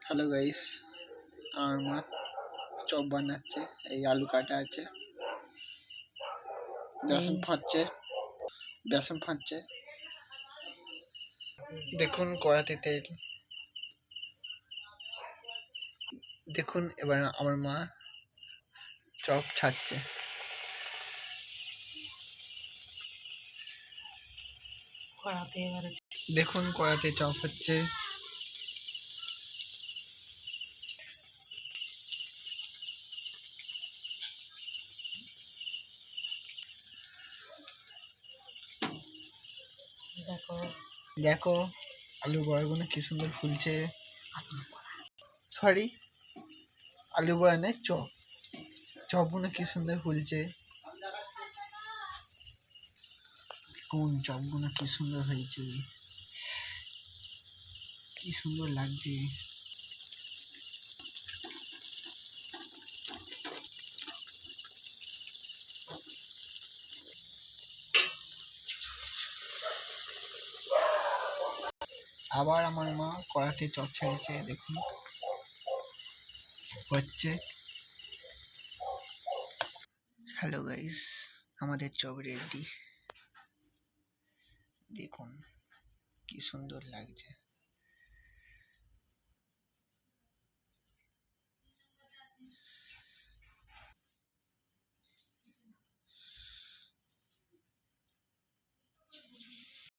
Hello guys, আমার মা chop বানাচ্ছে। এই আলু কাটা আছে, বেসন ফাটছে। দেখুন কড়াতে তেল। দেখুন এবার আমার মা চপ ছাড়ছে। দেখুন কড়াতে চপ হচ্ছে। দেখো আলু বড়াগুলো কি সুন্দর ফুলছে। সরি, আলু বড়া নয়, চপগুলো কি সুন্দর ফুলছে। কোন চপগুলো কি সুন্দর হয়েছে, কি সুন্দর লাগছে। আবার আমার মা কড়াতে চপ ছেড়েছে। দেখুন হচ্ছে। হ্যালো গাইস, আমাদের চপ রেডি। দেখুন কি সুন্দর লাগছে।